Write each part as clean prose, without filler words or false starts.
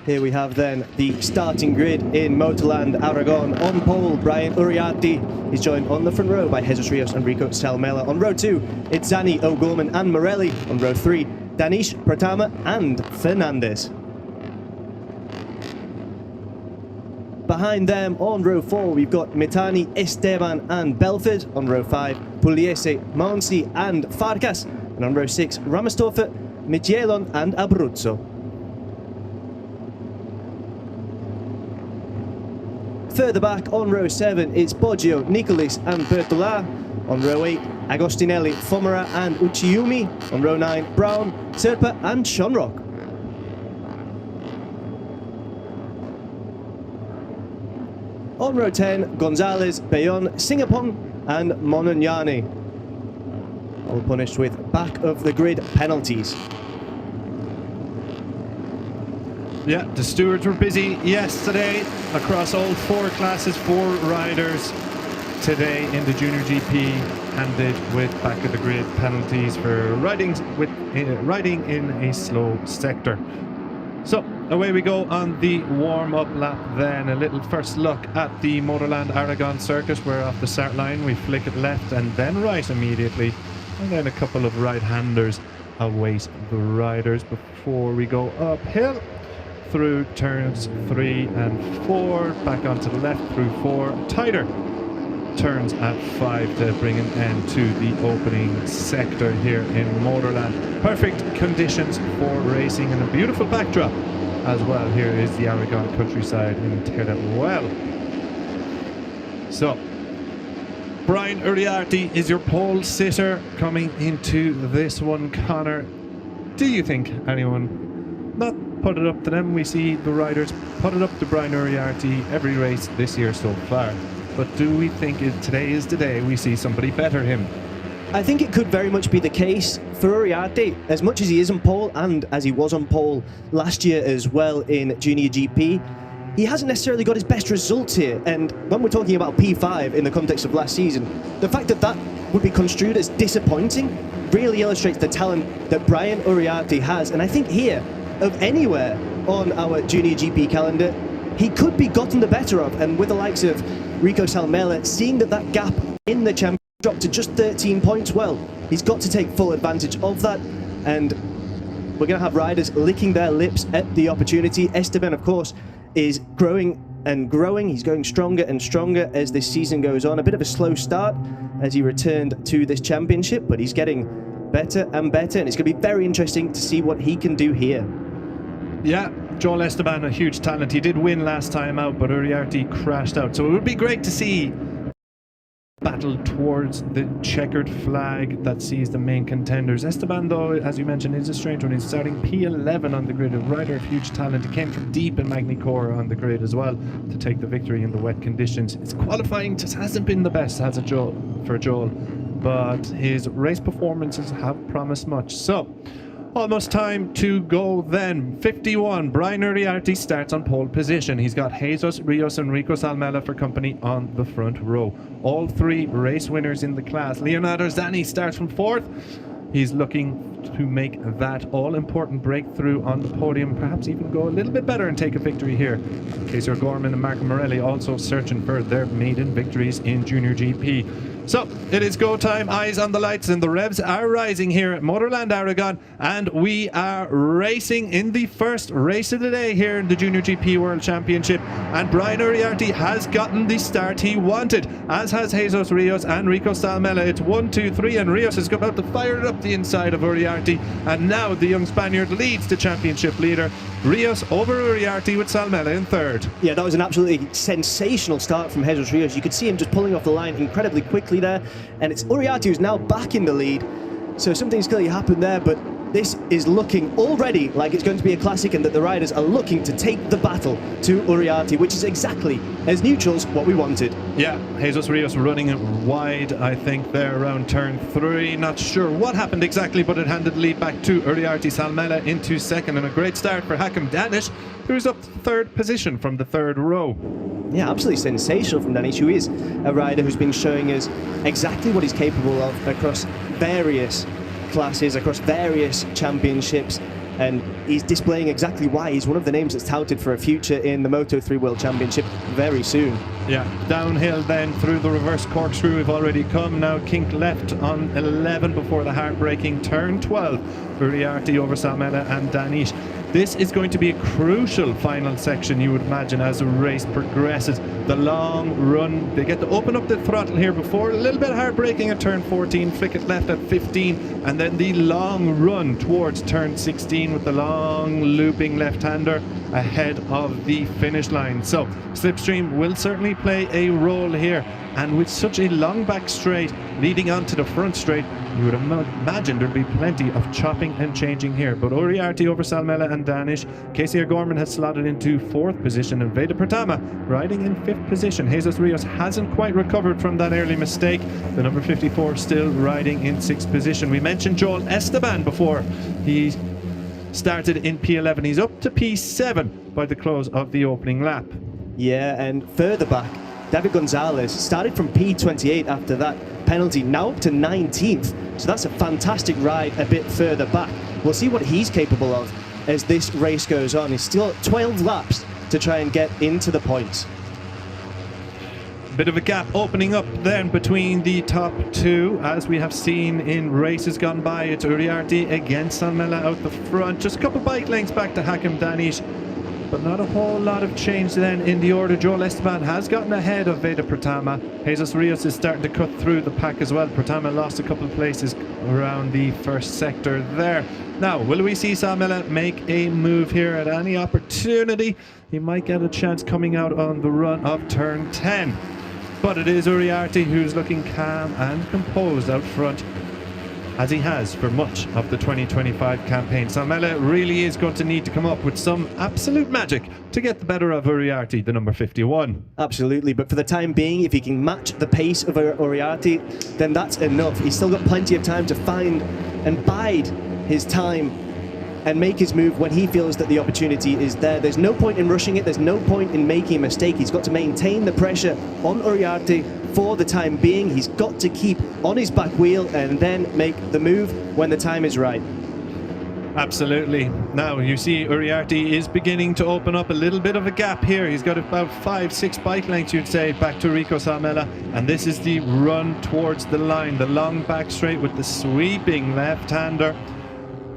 Here we have then the starting grid in Motorland Aragon. On pole, Brian Uriarte. He's joined on the front row by Jesus Rios and Rico Salmela. On row 2, it's Zani, O'Gorman and Morelli. On row 3, Danish, Pratama and Fernandez. Behind them, on row 4, we've got Mitani, Esteban and Belford. On row 5, Pugliese, Monsi and Farkas. And on row 6, Ramastorfer, Michielon and Abruzzo. Further back, on row 7, it's Poggio, Nicolis and Bertola. On row 8, Agostinelli, Fomera and Uchiumi. On row 9, Brown, Serpa and Shonrock. On row 10, Gonzalez, Bayon, Singapong and Mononyane. All punished with back of the grid penalties. Yeah, the stewards were busy yesterday across all 4 classes, 4 riders today in the Junior GP, handed with back of the grid penalties for riding in a slow sector. So away we go on the warm-up lap then. A little first look at the Motorland Aragon circuit. We're off the start line, we flick it left and then right immediately, and then a couple of right-handers await the riders before we go uphill through turns 3 and 4, back onto the left through 4, tighter turns at 5 to bring an end to the opening sector here in Motorland. Perfect conditions for racing and a beautiful backdrop as well. Here is the Aragon countryside in Teruel. So Brian Uriarte is your pole sitter coming into this one. Connor, do you think anyone not put it up to them? We see the riders put it up to Brian Uriarte every race this year so far, but do we think today is the day we see somebody better him? I think it could very much be the case for Uriarte. As much as he is on pole, and as he was on pole last year as well in Junior GP, he hasn't necessarily got his best results here. And when we're talking about P5 in the context of last season, the fact that that would be construed as disappointing really illustrates the talent that Brian Uriarte has. And I think here, of anywhere on our Junior GP calendar, he could be gotten the better of. And with the likes of Rico Salmela, seeing that gap in the championship dropped to just 13 points, well, he's got to take full advantage of that. And we're going to have riders licking their lips at the opportunity. Esteban, of course, is growing and growing. He's going stronger and stronger as this season goes on. A bit of a slow start as he returned to this championship, but he's getting better and better, and it's going to be very interesting to see what he can do here. Yeah, Joel Esteban, a huge talent. He did win last time out, but Uriarte crashed out. So it would be great to see battle towards the checkered flag that sees the main contenders. Esteban, though, as you mentioned, is a strange one. He's starting P11 on the grid, a rider of huge talent. He came from deep in Magny-Cours on the grid as well to take the victory in the wet conditions. His qualifying just hasn't been the best, has it, for Joel, but his race performances have promised much. So almost time to go then. 51, Brian Uriarte starts on pole position. He's got Jesus Rios and Rico Salmela for company on the front row. All 3 race winners in the class. Leonardo Zani starts from 4th. He's looking to make that all-important breakthrough on the podium, perhaps even go a little bit better and take a victory here. Casey O'Gorman and Marco Morelli also searching for their maiden victories in Junior GP. So it is go time, eyes on the lights, and the revs are rising here at Motorland Aragon, and we are racing in the first race of the day here in the Junior GP World Championship, and Brian Uriarte has gotten the start he wanted, as has Jesus Rios and Rico Salmela. It's 1, 2, 3, and Rios is about to fire it up the inside of Uriarte, and now the young Spaniard leads the championship leader. Rios over Uriarte with Salmela in 3rd. Yeah, that was an absolutely sensational start from Jesus Rios. You could see him just pulling off the line incredibly quickly there, and it's Uriarte who's now back in the lead. So something's clearly happened there, but this is looking already like it's going to be a classic, and that the riders are looking to take the battle to Uriarte, which is exactly, as neutrals, what we wanted. Yeah, Jesus Rios running it wide, I think, there around turn 3. Not sure what happened exactly, but it handed the lead back to Uriarte. Salmela into 2nd, and a great start for Hakim Danish, who's up to 3rd position from the 3rd row. Yeah, absolutely sensational from Danish, who is a rider who's been showing us exactly what he's capable of across various classes, across various championships. and he's displaying exactly why he's one of the names that's touted for a future in the Moto3 World Championship very soon. Yeah, downhill then through the reverse corkscrew we've already come. Now kink left on 11 before the heartbreaking turn 12 for Uriarte over Salmela and Danish. This is going to be a crucial final section, you would imagine, as the race progresses. The long run, they get to open up the throttle here before, a little bit heartbreaking at turn 14, flick it left at 15, and then the long run towards turn 16 with the long looping left-hander ahead of the finish line. So slipstream will certainly play a role here, and with such a long back straight leading on to the front straight, you would imagine there'd be plenty of chopping and changing here. But Uriarte over Salmela and Danish. Casey O'Gorman has slotted into 4th position, and VEDA Berhasil riding in 5th position. Jesus Rios hasn't quite recovered from that early mistake. The number 54 still riding in 6th position. We mentioned Joel Esteban before. He started in P11. He's up to P7 by the close of the opening lap. Yeah, and further back, David Gonzalez started from P28 after that penalty, now up to 19th. So that's a fantastic ride a bit further back. We'll see what he's capable of as this race goes on. He's still 12 laps to try and get into the points. Bit of a gap opening up then between the top two, as we have seen in races gone by. It's Uriarte against Salmela out the front, just a couple bike lengths back to Hakim Danish, but not a whole lot of change then in the order. Joel Esteban has gotten ahead of VEDA Berhasil. Jesus Rios is starting to cut through the pack as well. Berhasil lost a couple of places around the first sector there. Now, will we see Salmela make a move here at any opportunity? He might get a chance coming out on the run of turn 10. But it is Uriarte who's looking calm and composed out front, as he has for much of the 2025 campaign. Salmela really is going to need to come up with some absolute magic to get the better of Uriarte, the number 51. Absolutely, but for the time being, if he can match the pace of Uriarte, then that's enough. He's still got plenty of time to find and bide his time and make his move when he feels that the opportunity is there. There's no point in rushing it. There's no point in making a mistake. He's got to maintain the pressure on Uriarte for the time being. He's got to keep on his back wheel and then make the move when the time is right. Absolutely. Now you see Uriarte is beginning to open up a little bit of a gap here. He's got about 5-6 bike lengths, you'd say, back to Rico Salmela, and this is the run towards the line, the long back straight with the sweeping left-hander.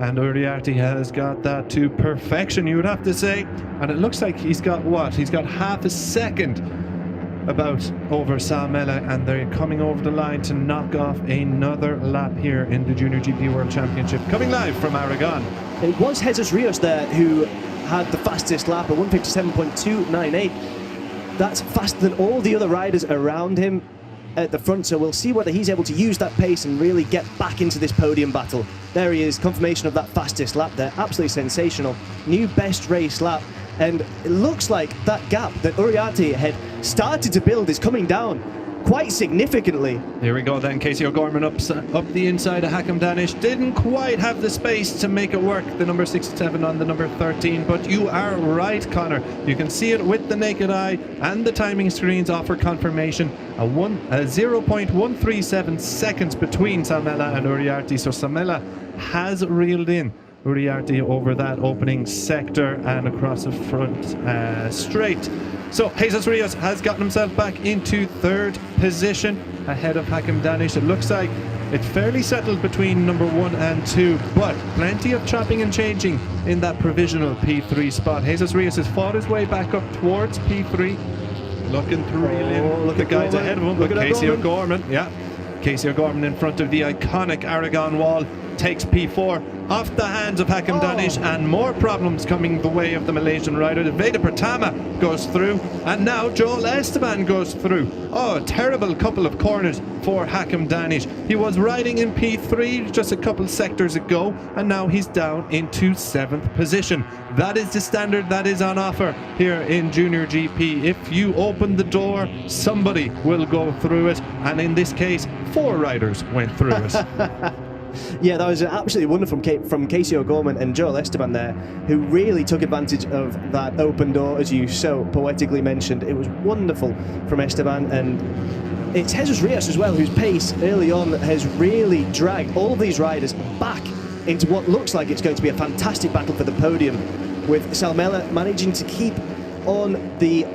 And Uriarte has got that to perfection, you would have to say. And it looks like he's got what? He's got half a second about over Salmela, and they're coming over the line to knock off another lap here in the Junior GP World Championship. Coming live from Aragon. It was Jesus Rios there who had the fastest lap, a 157.298. That's faster than all the other riders around him at the front, so we'll see whether he's able to use that pace and really get back into this podium battle. There he is, confirmation of that fastest lap there. Absolutely sensational. New best race lap, and it looks like that gap that Uriarte had started to build is coming down quite significantly. Here we go then. Casey O'Gorman up the inside of Hakim Danish. Didn't quite have the space to make it work, the number 67 on the number 13, but you are right, Connor. You can see it with the naked eye, and the timing screens offer confirmation. A 0.137 seconds between Salmela and Uriarte, so Salmela has reeled in Uriarte over that opening sector and across the front straight. So Jesus Rios has gotten himself back into 3rd position ahead of Hakim Danish. It looks like it's fairly settled between number 1 and 2, but plenty of chopping and changing in that provisional P3 spot. Jesus Rios has fought his way back up towards P3, looking to reel in the guys ahead of him. Look at Casey O'Gorman. Yeah, Casey O'Gorman in front of the iconic Aragon wall takes P4 off the hands of Hakim Danish, and more problems coming the way of the Malaysian rider. The VEDA Berhasil goes through, and now Joel Esteban goes through. Oh, a terrible couple of corners for Hakim Danish. He was riding in P3 just a couple sectors ago, and now he's down into 7th position. That is the standard that is on offer here in Junior GP. If you open the door, somebody will go through it, and in this case, 4 riders went through it. Yeah, that was absolutely wonderful from Casey O'Gorman and Joel Esteban there, who really took advantage of that open door, as you so poetically mentioned. It was wonderful from Esteban, and it's Jesus Rios as well, whose pace early on has really dragged all of these riders back into what looks like it's going to be a fantastic battle for the podium, with Salmela managing to keep on the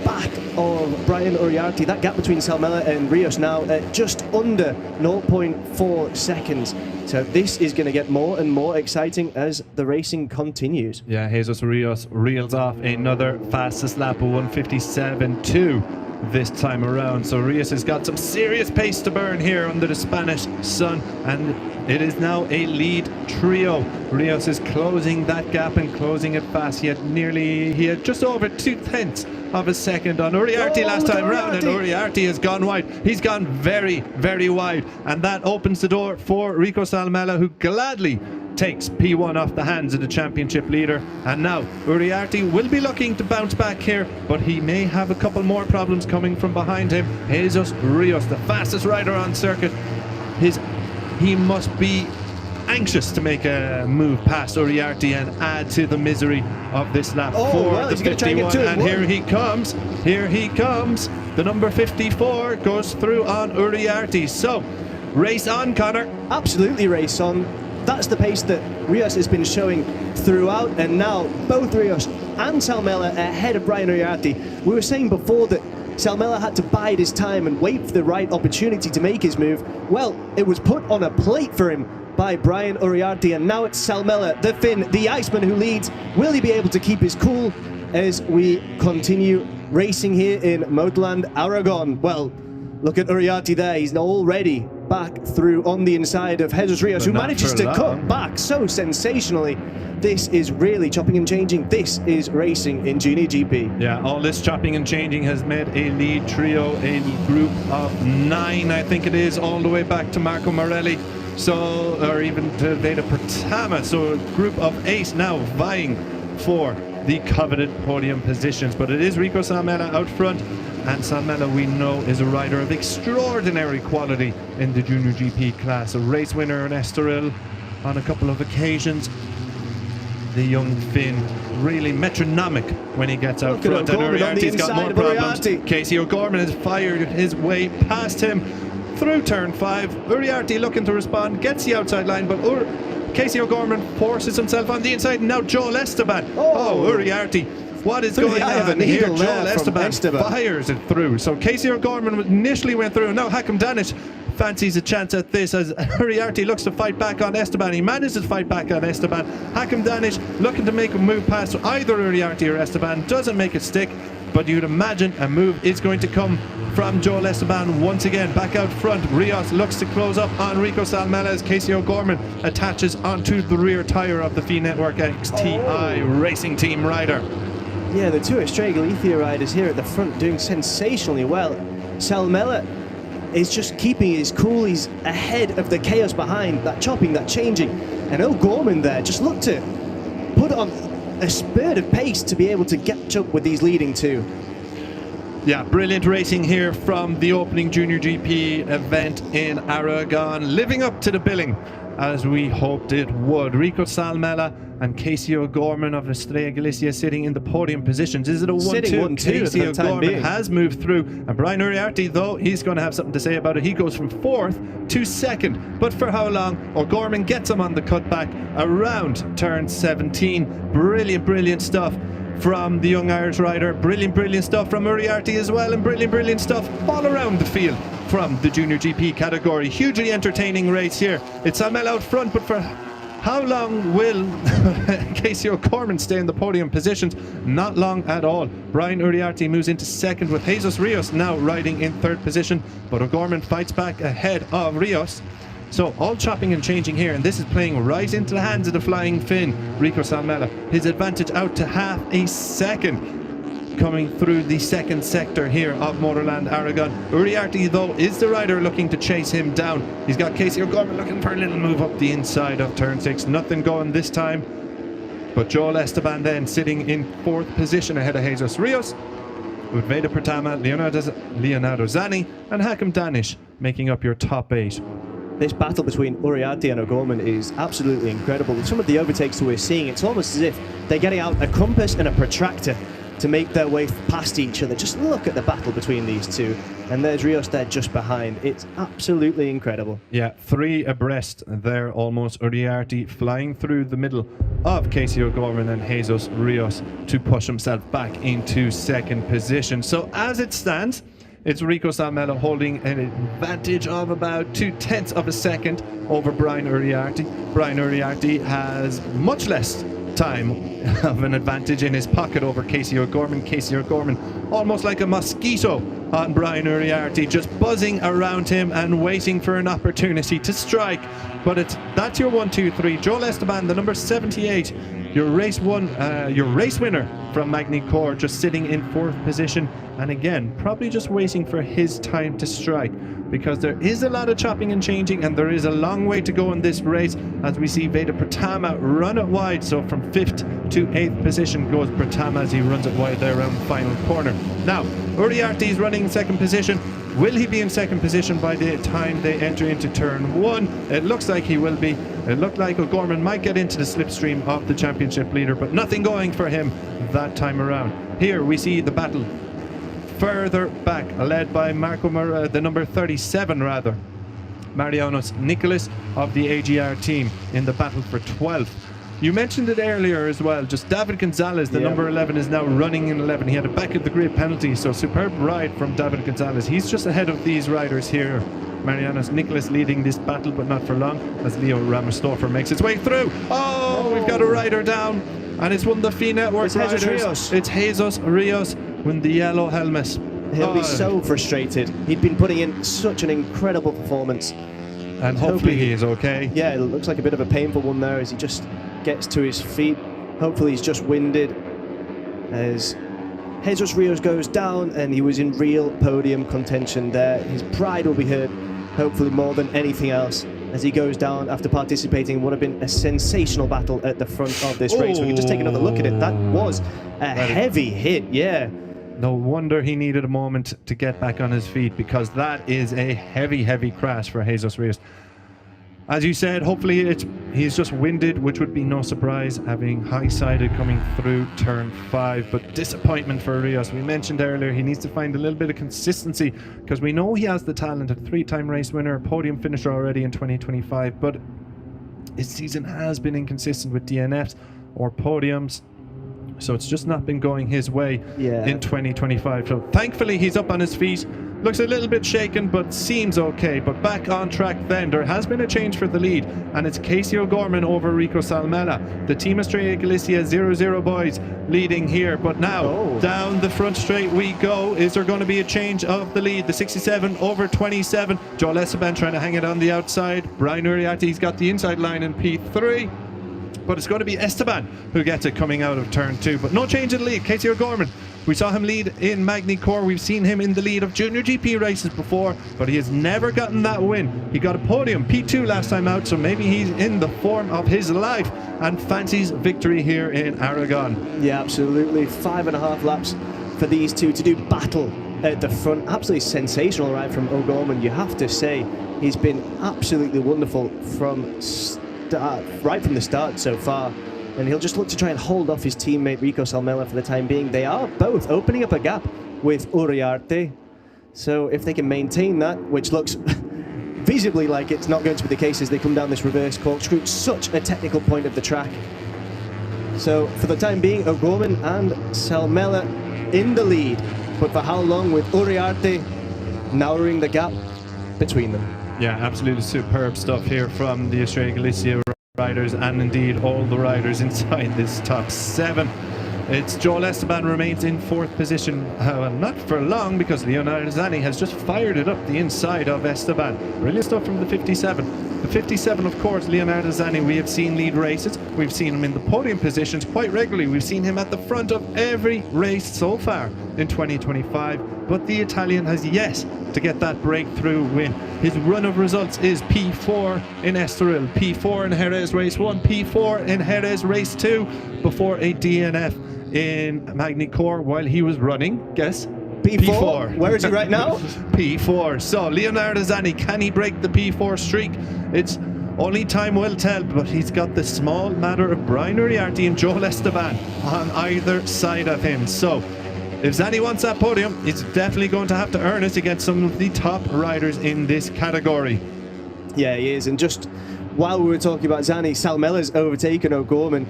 back of Brian Uriarte. That gap between Salmela and Rios now at just under 0.4 seconds. So this is going to get more and more exciting as the racing continues. Yeah, Jesus Rios reels off another fastest lap of 157.2 this time around. So Rios has got some serious pace to burn here under the Spanish sun, and it is now a lead trio. Rios is closing that gap and closing it fast. He had just over 2/10 of a second on Uriarte last time around, and Uriarte has gone wide. He's gone very, very wide, and that opens the door for Rico Salmela, who gladly takes P1 off the hands of the championship leader. And now Uriarte will be looking to bounce back here, but he may have a couple more problems coming from behind him. Jesus Rios, the fastest rider on circuit, he must be anxious to make a move past Uriarte and add to the misery of this lap for the 51. And here he comes. The number 54 goes through on Uriarte. So race on, Connor. Absolutely race on. That's the pace that Rios has been showing throughout, and now both Rios and Salmela ahead of Brian Uriarte. We were saying before that Salmela had to bide his time and wait for the right opportunity to make his move. Well, it was put on a plate for him by Brian Uriarte, and now it's Salmela, the Finn, the Iceman, who leads. Will he be able to keep his cool as we continue racing here in Motorland Aragon? Well, look at Uriarte there. He's already back through on the inside of Jesus Rios, who manages to cut back so sensationally. This is really chopping and changing. This is racing in Junior GP. Yeah, all this chopping and changing has made a lead trio, a group of 9, I think it is, all the way back to Marco Morelli. So, or even to VEDA Berhasil. So a group of 8 now vying for the coveted podium positions. But it is Rico Salmela out front. And Salmela, we know, is a rider of extraordinary quality in the Junior GP class. A race winner in Estoril on a couple of occasions. The young Finn, really metronomic when he gets out front. And Uriarte's got more problems. Casey O'Gorman has fired his way past him through turn 5. Uriarte looking to respond, gets the outside line, but Casey O'Gorman forces himself on the inside. And now Joel Esteban. Oh, Uriarte. What is going on here? Joel Esteban fires it through. So Casey O'Gorman initially went through. Now Hakim Danish fancies a chance at this as Uriarte looks to fight back on Esteban. He manages to fight back on Esteban. Hakim Danish looking to make a move past either Uriarte or Esteban. Doesn't make it stick, but you'd imagine a move is going to come from Joel Esteban once again. Back out front, Rios looks to close up on Rico Salmela as Casey O'Gorman attaches onto the rear tyre of the Fee Network XTI Racing Team rider. Yeah, the two Australia Galicia riders here at the front doing sensationally well. Salmela is just keeping his cool. He's ahead of the chaos behind, that chopping, that changing. And O'Gorman there just looked to put on a spurt of pace to be able to catch up with these leading two. Yeah, brilliant racing here from the opening Junior GP event in Aragon, living up to the billing as we hoped it would. Rico Salmela and Casey O'Gorman of Estrella Galicia sitting in the podium positions. Is it a 1-2? Casey O'Gorman has moved through, and Brian Uriarte, though, he's going to have something to say about it. He goes from 4th to 2nd, but for how long? O'Gorman gets him on the cutback around turn 17. Brilliant stuff from the young Irish rider. Brilliant stuff from Uriarte as well, and brilliant stuff all around the field from the Junior GP category. Hugely entertaining race here. It's Salmela out front, but for how long will Casey O'Gorman stay in the podium positions? Not long at all. Brian Uriarte moves into 2nd with Jesus Rios now riding in 3rd position, but O'Gorman fights back ahead of Rios. So all chopping and changing here, and this is playing right into the hands of the flying Finn, Rico Salmela. His advantage out to half a second coming through the 2nd sector here of Motorland Aragon. Uriarte, though, is the rider looking to chase him down. He's got Casey O'Gorman looking for a little move up the inside of turn 6. Nothing going this time. But Joel Esteban then sitting in 4th position ahead of Jesus Rios, with VEDA Berhasil, Leonardo Zani and Hakim Danish making up your top 8. This battle between Uriarte and O'Gorman is absolutely incredible. With some of the overtakes that we're seeing, it's almost as if they're getting out a compass and a protractor to make their way past each other. Just look at the battle between these two. And there's Rios there just behind. It's absolutely incredible. Yeah, 3 abreast there almost. Uriarte flying through the middle of Casey O'Gorman and Jesus Rios to push himself back into second position. So as it stands, it's Rico Salmela holding an advantage of about 0.2 of a second over Brian Uriarte. Brian Uriarte has much less time of an advantage in his pocket over Casey O'Gorman. Casey O'Gorman almost like a mosquito on Brian Uriarte, just buzzing around him and waiting for an opportunity to strike. But that's your 1, 2, 3. Joel Esteban, the number 78, your race winner from Magny-Cours, just sitting in 4th position, and again probably just waiting for his time to strike, because there is a lot of chopping and changing and there is a long way to go in this race as we see VEDA Berhasil run it wide. So from 5th to 8th position goes Berhasil as he runs it wide there around the final corner. Now Uriarte is running in 2nd position. Will he be in 2nd position by the time they enter into turn 1? It looks like he will be. It looked like O'Gorman might get into the slipstream of the championship leader, but nothing going for him that time around. Here we see the battle further back, led by the number 37 rather, Marianos Nicholas of the AGR team in the battle for 12th. You mentioned it earlier as well, just David Gonzalez, the number 11, is now running in 11. He had a back of the grid penalty, so superb ride from David Gonzalez. He's just ahead of these riders here. Marianos Nicholas leading this battle, but not for long, as Leo Ramostorfer makes its way through. Oh, we've got a rider down, and it's one of the FI Network riders. Rios. It's Jesus Rios with the yellow helmet. He'll be so frustrated. He'd been putting in such an incredible performance. And hopefully he is okay. Yeah, it looks like a bit of a painful one there as he just gets to his feet. Hopefully he's just winded as Jesus Rios goes down, and he was in real podium contention there. His pride will be hurt, hopefully more than anything else, as he goes down after participating in what have been a sensational battle at the front of this race. We can just take another look at it. That was a heavy hit, yeah. No wonder he needed a moment to get back on his feet, because that is a heavy, heavy crash for Jesus Rios. As you said, hopefully he's just winded, which would be no surprise, having high-sided coming through turn 5. But disappointment for Rios. We mentioned earlier he needs to find a little bit of consistency, because we know he has the talent, a 3-time race winner, podium finisher already in 2025, but his season has been inconsistent with DNFs or podiums. So it's just not been going his way in 2025. So thankfully he's up on his feet. Looks a little bit shaken, but seems okay. But back on track then. There has been a change for the lead, and it's Casey O'Gorman over Rico Salmela. The Team Estrella Galicia 0-0 boys leading here. But now down the front straight we go. Is there going to be a change of the lead? The 67 over 27. Joel Esteban trying to hang it on the outside. Brian Uriarte's got the inside line in P3. But it's going to be Esteban who gets it coming out of turn 2. But no change in the lead. Casey O'Gorman, we saw him lead in Magny-Cours. We've seen him in the lead of junior GP races before, but he has never gotten that win. He got a podium, P2 last time out, so maybe he's in the form of his life and fancies victory here in Aragon. Yeah, absolutely. 5.5 laps for these two to do battle at the front. Absolutely sensational ride from O'Gorman, you have to say. He's been absolutely wonderful right from the start so far, and he'll just look to try and hold off his teammate Rico Salmela for the time being. They are both opening up a gap with Uriarte, so if they can maintain that, which looks visibly like it's not going to be the case as they come down this reverse corkscrew, such a technical point of the track. So for the time being, O'Gorman and Salmela in the lead, but for how long, with Uriarte narrowing the gap between them. Yeah, absolutely superb stuff here from the Estrella Galicia riders, and indeed all the riders inside this top 7. It's Joel Esteban remains in 4th position, not for long, because Leonardo Zani has just fired it up the inside of Esteban. Brilliant stuff from the 57. The 57, of course, Leonardo Zani, we have seen lead races. We've seen him in the podium positions quite regularly. We've seen him at the front of every race so far in 2025, but the Italian has yet to get that breakthrough win. His run of results is P4 in Estoril, P4 in Jerez race 1, P4 in Jerez race 2, before a DNF in Magny-Cours while he was running. Guess? P4. Where is he right now? P4. So Leonardo Zani, can he break the P4 streak? It's Only time will tell, but he's got the small matter of Brian Uriarte and Joel Esteban on either side of him. So if Zanny wants that podium, he's definitely going to have to earn it against some of the top riders in this category. Yeah, he is. And just while we were talking about Zanny, Salmella's overtaken O'Gorman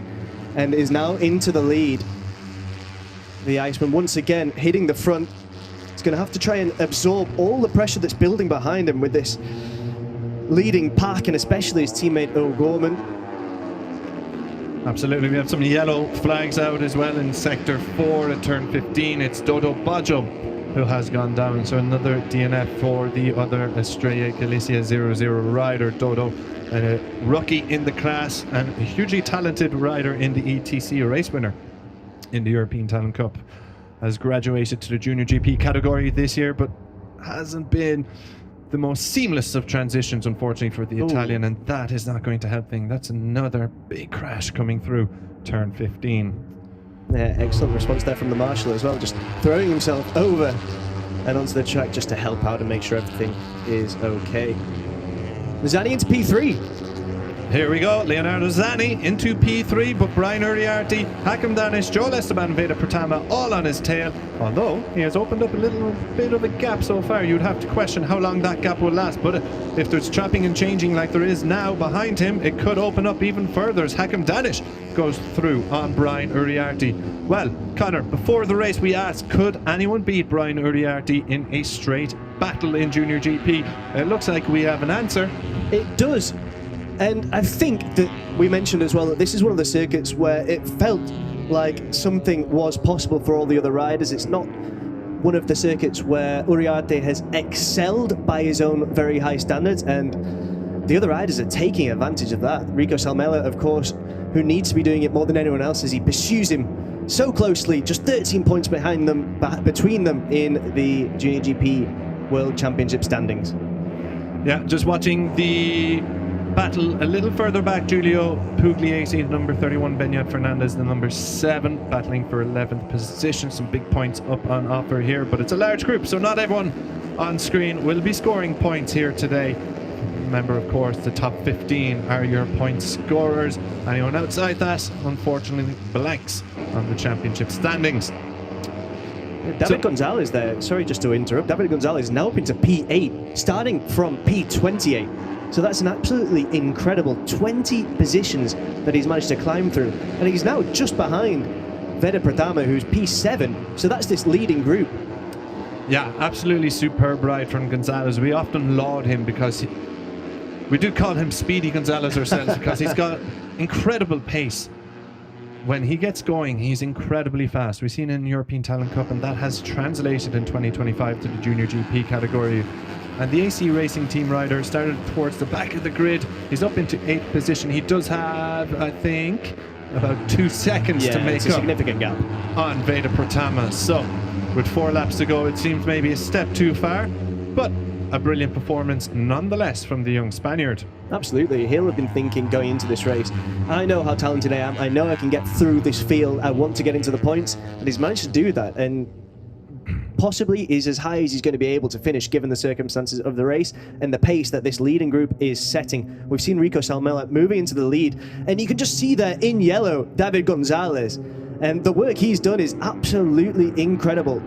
and is now into the lead. The Iceman once again hitting the front. He's going to have to try and absorb all the pressure that's building behind him with this leading pack, and especially his teammate O'Gorman. Absolutely, we have some yellow flags out as well in sector 4 at turn 15. It's Dodo Baggio who has gone down, so another DNF for the other Estrella Galicia 00 rider. Dodo, a rookie in the class and a hugely talented rider in the ETC, a race winner in the European Talent Cup, has graduated to the Junior GP category this year, but hasn't been the most seamless of transitions, unfortunately, for the Italian, and that is not going to help things. That's another big crash coming through turn 15. Yeah, excellent response there from the marshal as well, just throwing himself over and onto the track just to help out and make sure everything is okay. Zanny into P3. Here we go, Leonardo Zanni into P3, but Brian Uriarte, Hakim Danish, Joel Esteban, VEDA Berhasil all on his tail. Although he has opened up a little bit of a gap so far, you'd have to question how long that gap will last. But if there's trapping and changing like there is now behind him, it could open up even further as Hakim Danish goes through on Brian Uriarte. Well, Connor, before the race we asked, could anyone beat Brian Uriarte in a straight battle in Junior GP? It looks like we have an answer. It does. And I think that we mentioned as well that this is one of the circuits where it felt like something was possible for all the other riders. It's not one of the circuits where Uriarte has excelled by his own very high standards, and the other riders are taking advantage of that. Rico Salmela, of course, who needs to be doing it more than anyone else as he pursues him so closely, just 13 points behind them, between them in the Junior GP World Championship standings. Yeah, just watching the battle a little further back. Giulio Pugliese, number 31, Beñat Fernandez, the number 7, battling for 11th position. Some big points up on offer here, but it's a large group, so not everyone on screen will be scoring points here today. Remember, of course, the top 15 are your point scorers. Anyone outside that, unfortunately, blanks on the championship standings. David Gonzalez there, sorry just to interrupt, David Gonzalez now up into P8, starting from P28. So that's an absolutely incredible 20 positions that he's managed to climb through. And he's now just behind VEDA Berhasil, who's P7. So that's this leading group. Yeah, absolutely superb ride from Gonzalez. We often laud him because we do call him Speedy Gonzalez ourselves because he's got incredible pace. When he gets going, he's incredibly fast. We've seen it in the European Talent Cup, and that has translated in 2025 to the Junior GP category. And the AC Racing Team rider started towards the back of the grid. He's up into 8th position. He does have, I think, about 2 seconds to make it's a significant gap on VEDA Berhasil. So, with 4 laps to go, it seems maybe a step too far, but a brilliant performance nonetheless from the young Spaniard. Absolutely. He'll have been thinking going into this race, I know how talented I am. I know I can get through this field. I want to get into the points. And he's managed to do that. And possibly is as high as he's going to be able to finish given the circumstances of the race and the pace that this leading group is setting. We've seen Rico Salmela moving into the lead, and you can just see there in yellow David Gonzalez, and the work he's done is absolutely incredible.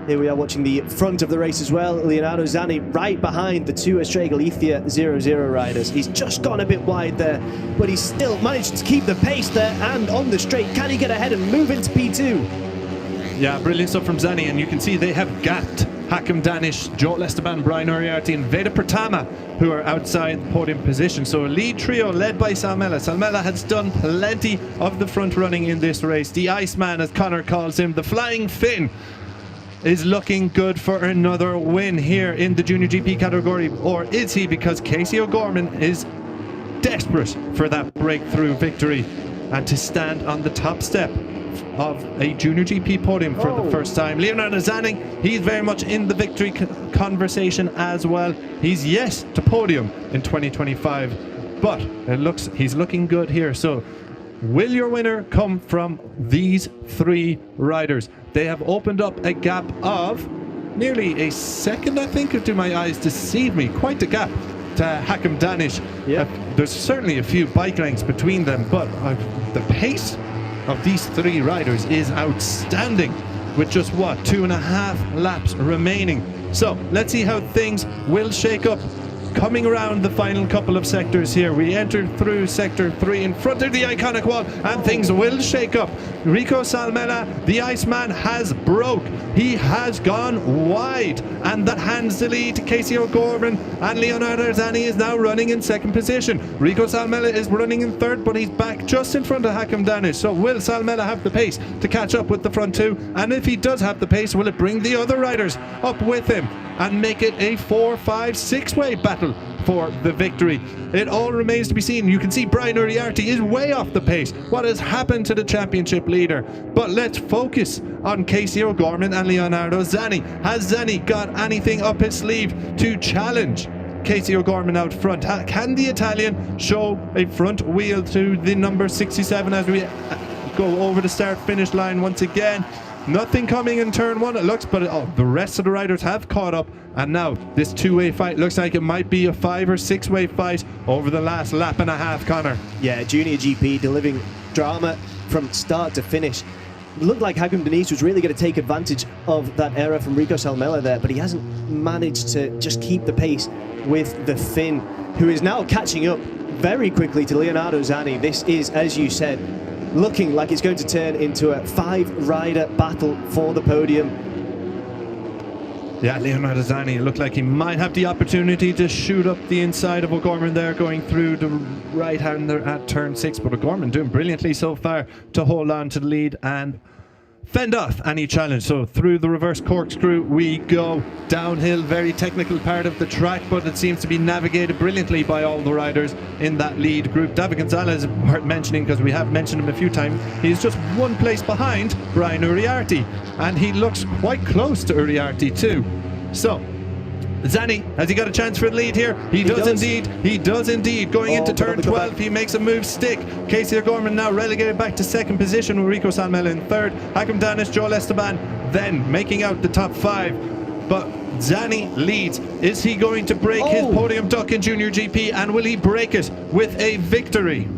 Here we are watching the front of the race as well. Leonardo Zanni right behind the 2 Estrella Galicia 00 riders. He's just gone a bit wide there, but he's still managed to keep the pace there, and on the straight, can he get ahead and move into P2? Yeah, brilliant stuff from Zanni, and you can see they have gapped Hakim Danish, Joel Esteban, Brian Uriarte, and VEDA Berhasil, who are outside the podium position. So a lead trio led by Salmela. Salmela has done plenty of the front running in this race. The Iceman, as Connor calls him, the Flying Finn, is looking good for another win here in the Junior GP category. Or is he? Because Casey O'Gorman is desperate for that breakthrough victory and to stand on the top step of a Junior GP podium for the first time. Leonardo Zanni, he's very much in the victory conversation as well. He's yes to podium in 2025, but it looks he's looking good here. So will your winner come from these 3 riders? They have opened up a gap of nearly a second, I think, if do my eyes deceive me. Quite a gap Hakim Danish. Yeah. There's certainly a few bike lengths between them, but the pace of these three riders is outstanding with just, 2.5 laps remaining. So let's see how things will shake up. Coming around the final couple of sectors here, we enter through sector 3 in front of the iconic wall, and things will shake up. Rico Salmela, the Iceman, has broke. He has gone wide, and that hands the lead to Casey O'Gorman, and Leonardo Zani is now running in second position. Rico Salmela is running in third, but he's back just in front of Hakim Danish. So will Salmela have the pace to catch up with the front two? And if he does have the pace, will it bring the other riders up with him and make it a 4, 5, 6-way battle for the victory? It all remains to be seen. You can see Brian Uriarte is way off the pace. What has happened to the championship leader? But let's focus on Casey O'Gorman and Leonardo Zani. Has Zani got anything up his sleeve to challenge Casey O'Gorman out front? Can the Italian show a front wheel to the number 67 as we go over the start-finish line once again? Nothing coming in turn one, it looks, but the rest of the riders have caught up, and now this two-way fight looks like it might be a 5 or 6-way fight over the last lap and a half, Connor. Yeah, Junior GP delivering drama from start to finish. It looked like Hakim Danish was really going to take advantage of that error from Rico Salmela there, but he hasn't managed to just keep the pace with the Finn, who is now catching up very quickly to Leonardo Zani. This is, as you said, looking like it's going to turn into a 5-rider battle for the podium. Yeah, Leonardo Zani looked like he might have the opportunity to shoot up the inside of O'Gorman there, going through the right-hander at turn 6, but O'Gorman doing brilliantly so far to hold on to the lead and fend off any challenge. So through the reverse corkscrew we go, downhill, very technical part of the track, but it seems to be navigated brilliantly by all the riders in that lead group. David Gonzalez, worth mentioning because we have mentioned him a few times, he's just one place behind Brian Uriarte, and he looks quite close to Uriarte too. So Zani, has he got a chance for the lead here? He does indeed. He does indeed. Going into turn 12, he makes a move stick. Casey O'Gorman now relegated back to second position with Rico Salmela in third. Hakim Danish, Joel Esteban then making out the top 5. But Zani leads. Is he going to break his podium duck in Junior GP, and will he break it with a victory?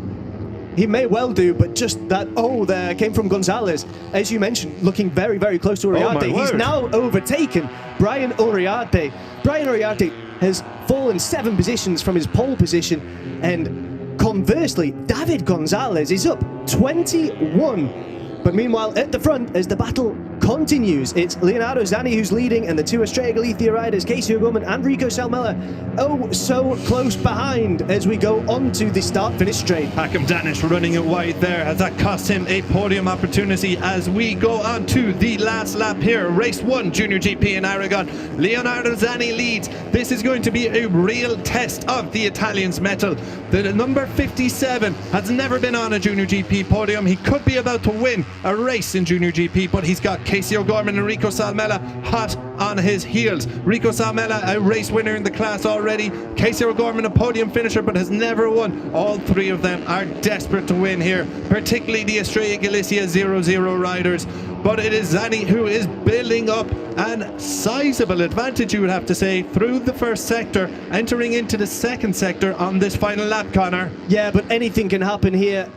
He may well do, but just that there came from Gonzalez, as you mentioned, looking very, very close to Uriarte. He's now overtaken Brian Uriarte. Brian Uriarte has fallen 7 positions from his pole position, and conversely, David Gonzalez is up 21. But meanwhile, at the front, as the battle continues, it's Leonardo Zani who's leading, and the two Estrella Galicia riders, Casey O'Gorman and Rico Salmela, so close behind as we go on to the start-finish straight. Hakim Danish running it wide there. Has that cost him a podium opportunity as we go on to the last lap here? Race 1, Junior GP in Aragon. Leonardo Zani leads. This is going to be a real test of the Italian's mettle. The number 57 has never been on a Junior GP podium. He could be about to win a race in Junior GP, but he's got Casey O'Gorman and Rico Salmela hot on his heels. Rico Salmela, a race winner in the class already. Casey O'Gorman, a podium finisher, but has never won. All 3 of them are desperate to win here, particularly the Estrella Galicia 00 riders. But it is Zani who is building up an sizable advantage, you would have to say, through the first sector, entering into the second sector on this final lap, Connor. Yeah, but anything can happen here.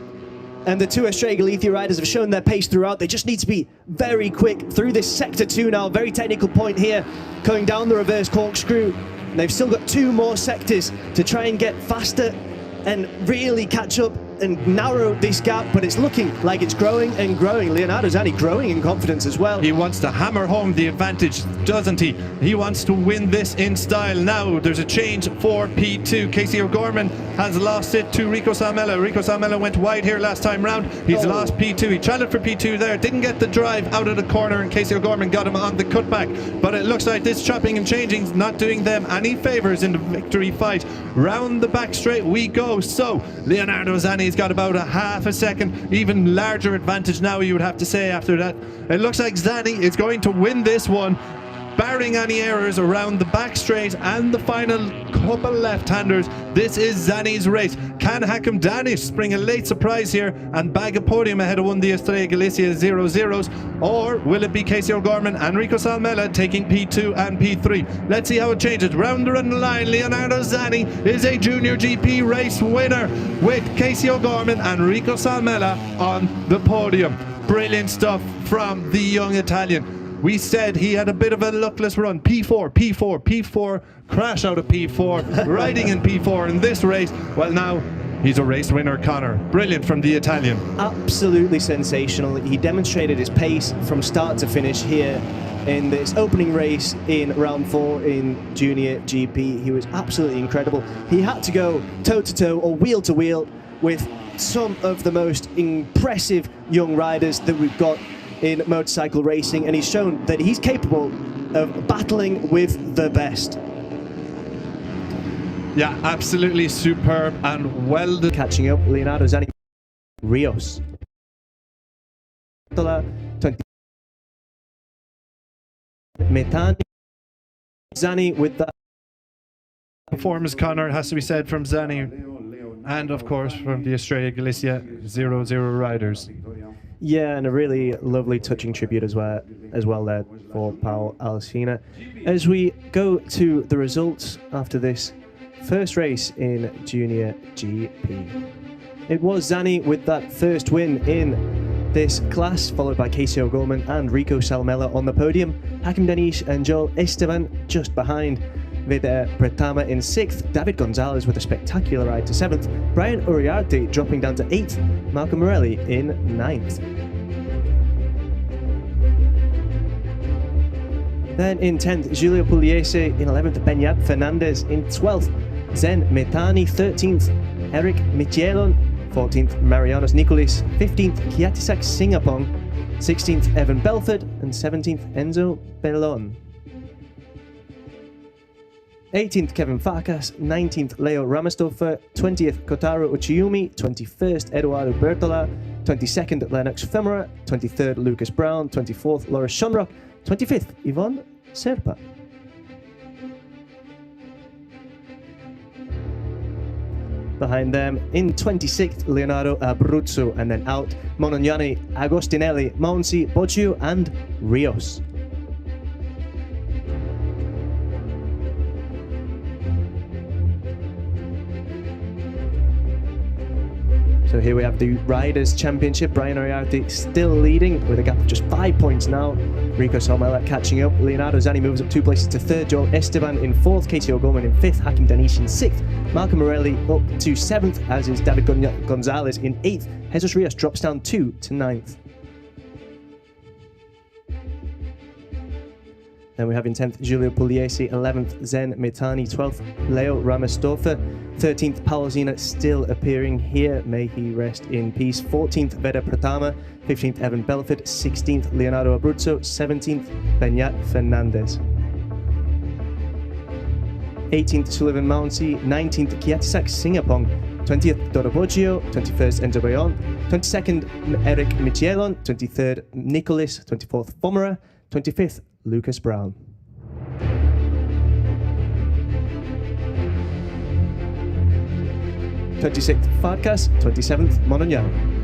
And the two Estrella Galicia riders have shown their pace throughout. They just need to be very quick through this sector 2 now. Very technical point here, going down the reverse corkscrew. And they've still got 2 more sectors to try and get faster and really catch up and narrow this gap, but it's looking like it's growing and growing. Leonardo Zani growing in confidence as well. He wants to hammer home the advantage, doesn't he? He wants to win this in style. Now there's a change for P2. Casey O'Gorman has lost it to Rico Salmela. Rico Salmela went wide here last time round. He's lost P2. He challenged for P2 there, didn't get the drive out of the corner, and Casey O'Gorman got him on the cutback. But it looks like this chopping and changing is not doing them any favours in the victory fight. Round the back straight we go. So Leonardo Zani's got about a half a second, even larger advantage now, you would have to say, after that. It looks like Zani is going to win this one. barring any errors around the back straight and the final couple left-handers, this is Zani's race. Can Hakim Danish spring a late surprise here and bag a podium ahead of one of the Estrella Galicia 0-0s? Or will it be Casey O'Gorman and Rico Salmela taking P2 and P3? Let's see how it changes. Round the line, Leonardo Zani is a junior GP race winner with Casey O'Gorman and Rico Salmela on the podium. Brilliant stuff from the young Italian. We said he had a bit of a luckless run. P4, crash out of P4, riding in P4 in this race. Well, now he's a race winner, Connor. Brilliant from the Italian. Absolutely sensational. He demonstrated his pace from start to finish here in this opening race in round 4 in Junior GP. He was absolutely incredible. He had to go toe-to-toe or wheel-to-wheel with some of the most impressive young riders that we've got in motorcycle racing, and he's shown that he's capable of battling with the best. Yeah, absolutely superb and well done. Catching up, Leonardo Zani, Rios. 20. Metani. Zani with that performance, Connor, it has to be said, from Zani and of course from the Estrella Galicia 0-0 riders. Yeah, and a really lovely, touching tribute as well there for Paul Alsina. As we go to the results after this first race in Junior GP. It was Zani with that first win in this class, followed by Casey O'Gorman and Rico Salmela on the podium. Hakim Danish and Joel Esteban just behind. VEDA Berhasil in 6th, David Gonzalez with a spectacular ride to 7th, Brian Uriarte dropping down to 8th, Malcolm Morelli in 9th. Then in 10th, Giulio Pugliese in 11th, Benyat Fernandez in 12th, Zen Metani 13th, Eric Michielon 14th, Marianos Nicolis 15th, Kiatisak Singapong 16th, Evan Belford and 17th, Enzo Bellon. 18th, Kevin Farkas, 19th, Leo Ramastoffer, 20th, Kotaro Uchiumi, 21st, Eduardo Bertola, 22nd, Lennox Femora, 23rd, Lucas Brown, 24th, Laura Shonrock, 25th, Yvonne Serpa. Behind them, in 26th, Leonardo Abruzzo, and then out, Monognani, Agostinelli, Monsi, Bocciu, and Rios. So here we have the Riders' Championship. Brian Uriarte still leading with a gap of just 5 points now. Rico Salmela catching up. Leonardo Zani moves up 2 places to 3rd. Joel Esteban in 4th. Casey O'Gorman in 5th. Hakim Danish in 6th. Malcolm Morelli up to 7th, as is David Gonzalez in 8th. Jesus Rios drops down 2 to 9th. Then we have in 10th, Giulio Pugliese, 11th, Zen Metani, 12th, Leo Ramastoffer, 13th, Paolzina still appearing here, may he rest in peace, 14th, VEDA Berhasil, 15th, Evan Belford, 16th, Leonardo Abruzzo, 17th, Benyat Fernandez. 18th, Sullivan Mouncy, 19th, Kiatisak Singapong, 20th, Dodo Boggio, 21st, Enzo Bellon, 22nd, Eric Michielon, 23rd, Nicolis, 24th, Fomera, 25th, Lucas Brown. '26th, Farkas, 27th, Monognani.